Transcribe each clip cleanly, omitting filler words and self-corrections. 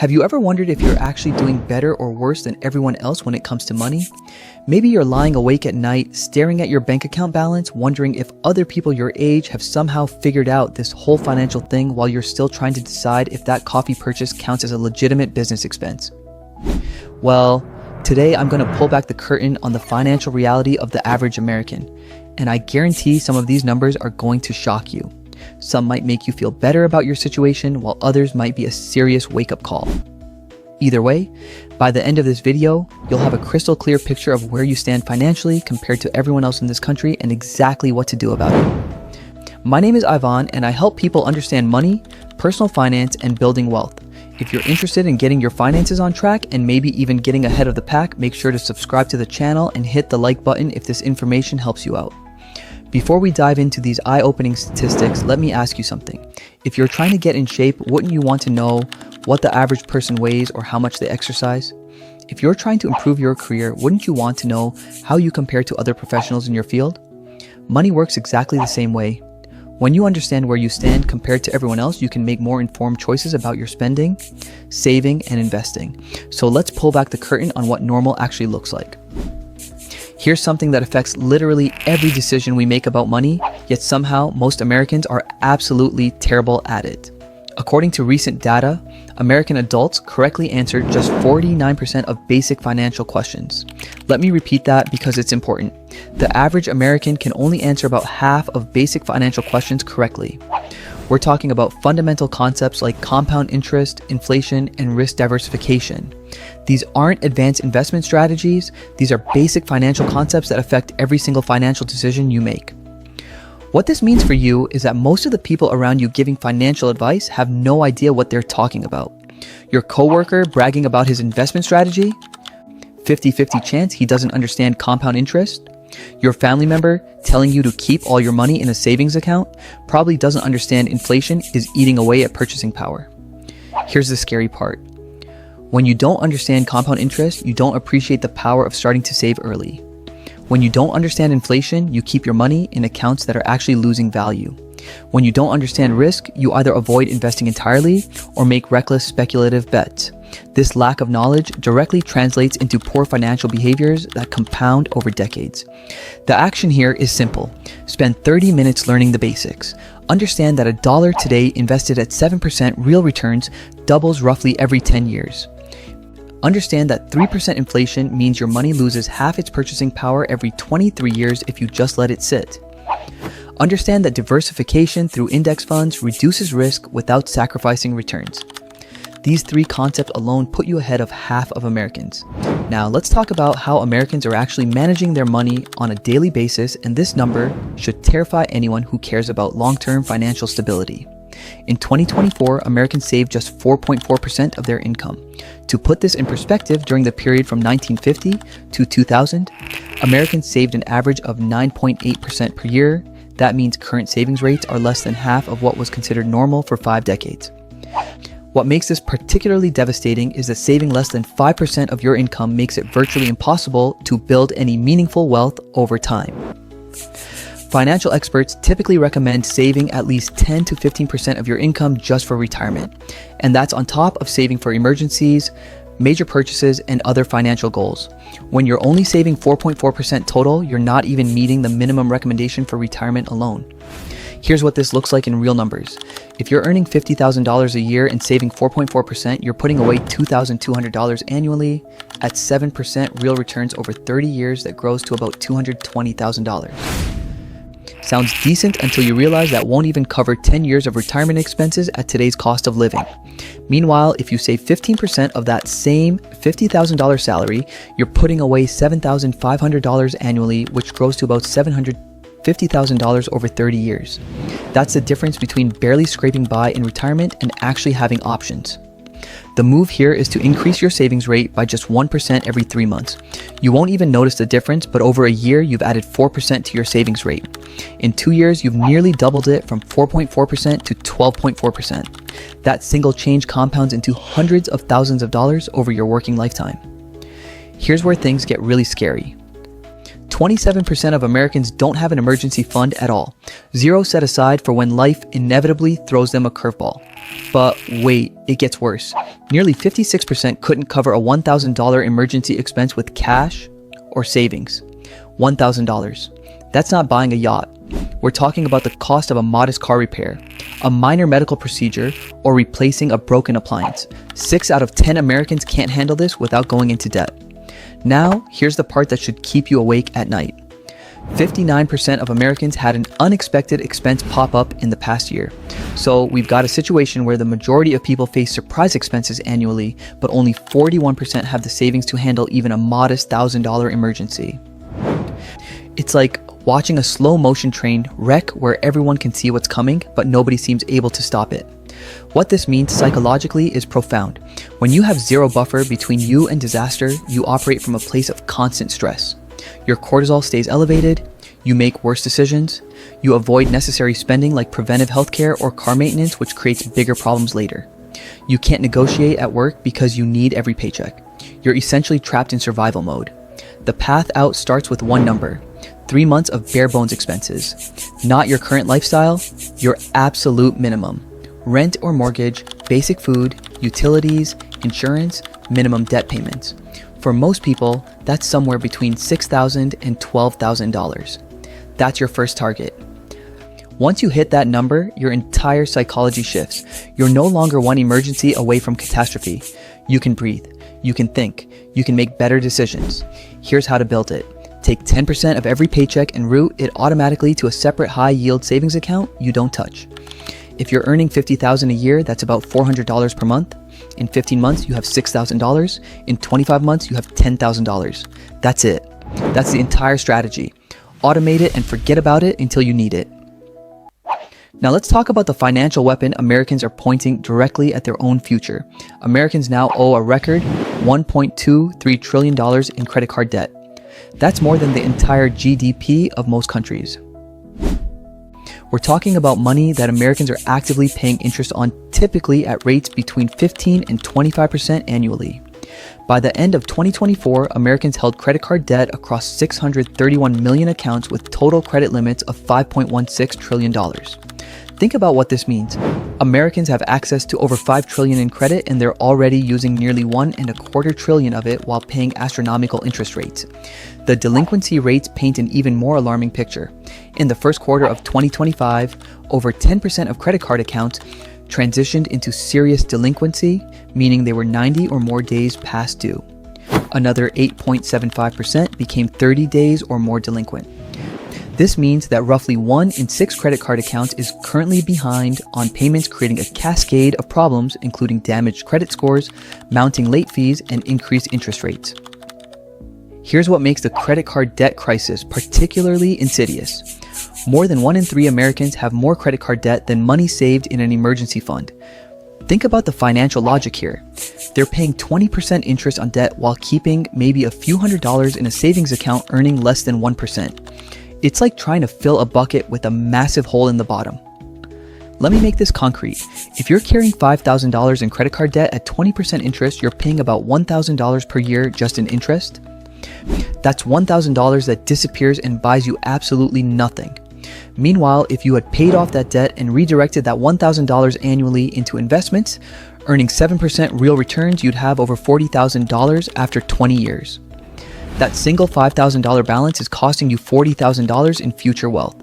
Have you ever wondered if you're actually doing better or worse than everyone else when it comes to money? Maybe you're lying awake at night, staring at your bank account balance, wondering if other people your age have somehow figured out this whole financial thing while you're still trying to decide if that coffee purchase counts as a legitimate business expense. Well, today I'm going to pull back the curtain on the financial reality of the average American, and I guarantee some of these numbers are going to shock you. Some might make you feel better about your situation, while others might be a serious wake-up call. Either way, by the end of this video, you'll have a crystal clear picture of where you stand financially compared to everyone else in this country and exactly what to do about it. My name is Ivan, and I help people understand money, personal finance, and building wealth. If you're interested in getting your finances on track and maybe even getting ahead of the pack, make sure to subscribe to the channel and hit the like button if this information helps you out. Before we dive into these eye-opening statistics, let me ask you something. If you're trying to get in shape, wouldn't you want to know what the average person weighs or how much they exercise? If you're trying to improve your career, wouldn't you want to know how you compare to other professionals in your field? Money works exactly the same way. When you understand where you stand compared to everyone else, you can make more informed choices about your spending, saving, and investing. So let's pull back the curtain on what normal actually looks like. Here's something that affects literally every decision we make about money, yet somehow most Americans are absolutely terrible at it. According to recent data, American adults correctly answered just 49% of basic financial questions. Let me repeat that because it's important. The average American can only answer about half of basic financial questions correctly. We're talking about fundamental concepts like compound interest, inflation, and risk diversification. These aren't advanced investment strategies. These are basic financial concepts that affect every single financial decision you make. What this means for you is that most of the people around you giving financial advice have no idea what they're talking about. Your coworker bragging about his investment strategy? 50-50 chance he doesn't understand compound interest? Your family member telling you to keep all your money in a savings account probably doesn't understand inflation is eating away at purchasing power. Here's the scary part. When you don't understand compound interest, you don't appreciate the power of starting to save early. When you don't understand inflation, you keep your money in accounts that are actually losing value. When you don't understand risk, you either avoid investing entirely or make reckless speculative bets. This lack of knowledge directly translates into poor financial behaviors that compound over decades. The action here is simple. Spend 30 minutes learning the basics. Understand that $1 today invested at 7% real returns doubles roughly every 10 years. Understand that 3% inflation means your money loses half its purchasing power every 23 years if you just let it sit. Understand that diversification through index funds reduces risk without sacrificing returns. These three concepts alone put you ahead of half of Americans. Now let's talk about how Americans are actually managing their money on a daily basis, and this number should terrify anyone who cares about long-term financial stability. In 2024, Americans saved just 4.4% of their income. To put this in perspective, during the period from 1950 to 2000, Americans saved an average of 9.8% per year. That means current savings rates are less than half of what was considered normal for 5 decades. What makes this particularly devastating is that saving less than 5% of your income makes it virtually impossible to build any meaningful wealth over time. Financial experts typically recommend saving at least 10 to 15% of your income just for retirement, and that's on top of saving for emergencies, major purchases, and other financial goals. When you're only saving 4.4% total, you're not even meeting the minimum recommendation for retirement alone. Here's what this looks like in real numbers. If you're earning $50,000 a year and saving 4.4%, you're putting away $2,200 annually. At 7% real returns over 30 years, that grows to about $220,000. Sounds decent until you realize that won't even cover 10 years of retirement expenses at today's cost of living. Meanwhile, if you save 15% of that same $50,000 salary, you're putting away $7,500 annually, which grows to about $750,000 over 30 years. That's the difference between barely scraping by in retirement and actually having options. The move here is to increase your savings rate by just 1% every 3 months. You won't even notice the difference, but over a year, you've added 4% to your savings rate. In 2 years, you've nearly doubled it from 4.4% to 12.4%. That single change compounds into hundreds of thousands of dollars over your working lifetime. Here's where things get really scary. 27% of Americans don't have an emergency fund at all. Zero set aside for when life inevitably throws them a curveball. But wait, it gets worse. Nearly 56% couldn't cover a $1,000 emergency expense with cash or savings. $1,000. That's not buying a yacht. We're talking about the cost of a modest car repair, a minor medical procedure, or replacing a broken appliance. 6 out of 10 Americans can't handle this without going into debt. Now, here's the part that should keep you awake at night. 59% of Americans had an unexpected expense pop up in the past year. So we've got a situation where the majority of people face surprise expenses annually, but only 41% have the savings to handle even a modest $1,000 emergency. It's like watching a slow motion train wreck where everyone can see what's coming, but nobody seems able to stop it. What this means psychologically is profound. When you have zero buffer between you and disaster, you operate from a place of constant stress. Your cortisol stays elevated, you make worse decisions, you avoid necessary spending like preventive healthcare or car maintenance, which creates bigger problems later. You can't negotiate at work because you need every paycheck. You're essentially trapped in survival mode. The path out starts with one number: 3 months of bare bones expenses. Not your current lifestyle, your absolute minimum. Rent or mortgage, basic food, utilities, insurance, minimum debt payments. For most people, that's somewhere between $6,000 and $12,000. That's your first target. Once you hit that number, your entire psychology shifts. You're no longer one emergency away from catastrophe. You can breathe. You can think. You can make better decisions. Here's how to build it. Take 10% of every paycheck and route it automatically to a separate high-yield savings account you don't touch. If you're earning $50,000 a year, that's about $400 per month. In 15 months, you have $6,000. In 25 months, you have $10,000. That's it. That's the entire strategy. Automate it and forget about it until you need it. Now let's talk about the financial weapon Americans are pointing directly at their own future. Americans now owe a record $1.23 trillion in credit card debt. That's more than the entire GDP of most countries. We're talking about money that Americans are actively paying interest on, typically at rates between 15 and 25% annually. By the end of 2024, Americans held credit card debt across 631 million accounts with total credit limits of $5.16 trillion. Think about what this means. Americans have access to over $5 trillion in credit, and they're already using nearly $1.25 trillion of it while paying astronomical interest rates. The delinquency rates paint an even more alarming picture. In the first quarter of 2025, over 10% of credit card accounts transitioned into serious delinquency, meaning they were 90 or more days past due. Another 8.75% became 30 days or more delinquent. This means that roughly 1 in 6 credit card accounts is currently behind on payments, creating a cascade of problems, including damaged credit scores, mounting late fees, and increased interest rates. Here's what makes the credit card debt crisis particularly insidious. More than 1 in 3 Americans have more credit card debt than money saved in an emergency fund. Think about the financial logic here. They're paying 20% interest on debt while keeping maybe a few $100s in a savings account earning less than 1%. It's like trying to fill a bucket with a massive hole in the bottom. Let me make this concrete. If you're carrying $5,000 in credit card debt at 20% interest, you're paying about $1,000 per year just in interest. That's $1,000 that disappears and buys you absolutely nothing. Meanwhile, if you had paid off that debt and redirected that $1,000 annually into investments, earning 7% real returns, you'd have over $40,000 after 20 years. That single $5,000 balance is costing you $40,000 in future wealth.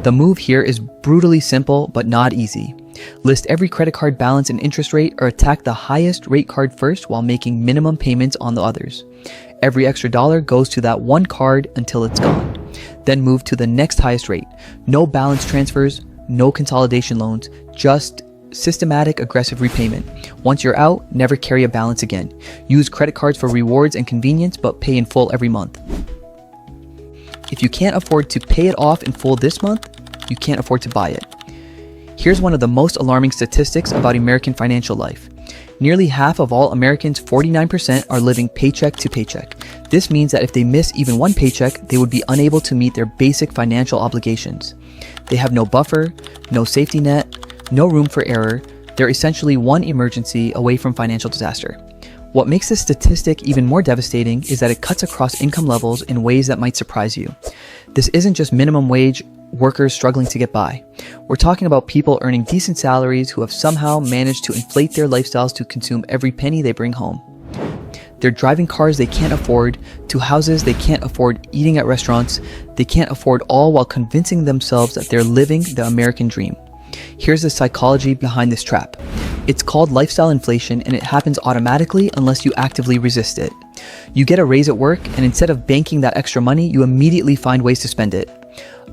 The move here is brutally simple but not easy. List every credit card balance and interest rate, or attack the highest rate card first while making minimum payments on the others. Every extra dollar goes to that one card until it's gone. Then move to the next highest rate. No balance transfers, no consolidation loans, just systematic aggressive repayment. Once you're out, never carry a balance again. Use credit cards for rewards and convenience, but pay in full every month. If you can't afford to pay it off in full this month, you can't afford to buy it. Here's one of the most alarming statistics about American financial life. Nearly half of all Americans, 49%, are living paycheck to paycheck. This means that if they miss even one paycheck, they would be unable to meet their basic financial obligations. They have no buffer, no safety net, no room for error. They're essentially one emergency away from financial disaster. What makes this statistic even more devastating is that it cuts across income levels in ways that might surprise you. This isn't just minimum wage workers struggling to get by. We're talking about people earning decent salaries who have somehow managed to inflate their lifestyles to consume every penny they bring home. They're driving cars they can't afford, to houses they can't afford, eating at restaurants they can't afford, all while convincing themselves that they're living the American dream. Here's the psychology behind this trap. It's called lifestyle inflation, and it happens automatically unless you actively resist it. You get a raise at work, and instead of banking that extra money, you immediately find ways to spend it.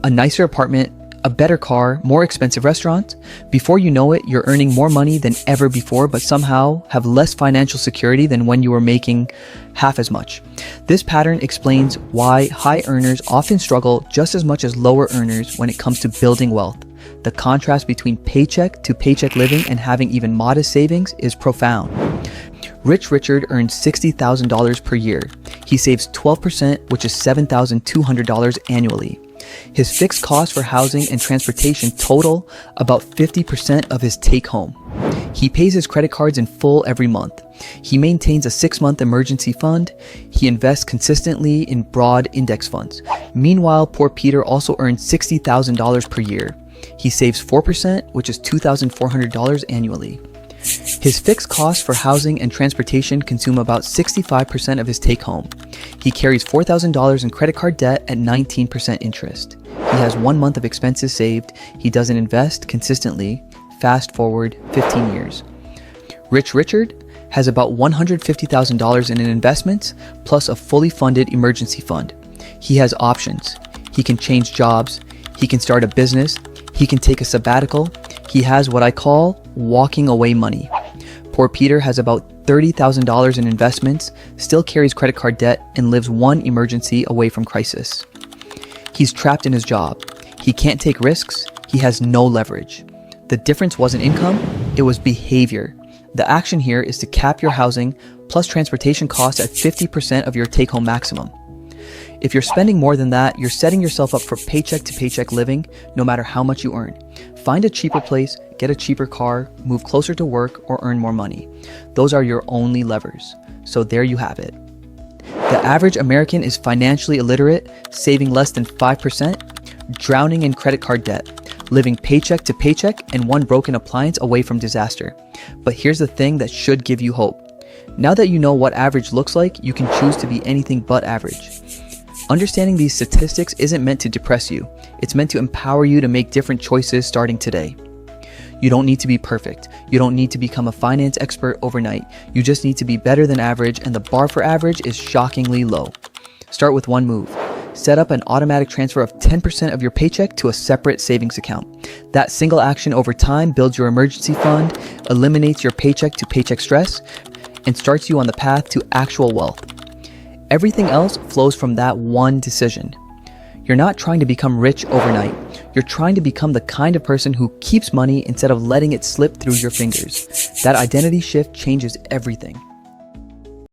A nicer apartment, a better car, more expensive restaurants. Before you know it, you're earning more money than ever before, but somehow have less financial security than when you were making half as much. This pattern explains why high earners often struggle just as much as lower earners when it comes to building wealth. The contrast between paycheck to paycheck living and having even modest savings is profound. Rich Richard earns $60,000 per year. He saves 12%, which is $7,200 annually. His fixed costs for housing and transportation total about 50% of his take-home. He pays his credit cards in full every month. He maintains a 6-month emergency fund. He invests consistently in broad index funds. Meanwhile, poor Peter also earns $60,000 per year. He saves 4%, which is $2,400 annually. His fixed costs for housing and transportation consume about 65% of his take-home. He carries $4,000 in credit card debt at 19% interest. He has 1 month of expenses saved. He doesn't invest consistently. Fast forward 15 years. Rich Richard has about $150,000 in investments, plus a fully funded emergency fund. He has options. He can change jobs. He can start a business. He can take a sabbatical. He has what I call walking away money. Poor Peter has about $30,000 in investments, still carries credit card debt, and lives one emergency away from crisis. He's trapped in his job. He can't take risks. He has no leverage. The difference wasn't income, it was behavior. The action here is to cap your housing plus transportation costs at 50% of your take-home maximum. If you're spending more than that, you're setting yourself up for paycheck to paycheck living, no matter how much you earn. Find a cheaper place, get a cheaper car, move closer to work, or earn more money. Those are your only levers. So there you have it. The average American is financially illiterate, saving less than 5%, drowning in credit card debt, living paycheck to paycheck, and one broken appliance away from disaster. But here's the thing that should give you hope. Now that you know what average looks like, you can choose to be anything but average. Understanding these statistics isn't meant to depress you. It's meant to empower you to make different choices starting today. You don't need to be perfect. You don't need to become a finance expert overnight. You just need to be better than average, and the bar for average is shockingly low. Start with one move. Set up an automatic transfer of 10% of your paycheck to a separate savings account. That single action over time builds your emergency fund, eliminates your paycheck to paycheck stress, and starts you on the path to actual wealth. Everything else flows from that one decision. You're not trying to become rich overnight. You're trying to become the kind of person who keeps money instead of letting it slip through your fingers. That identity shift changes everything.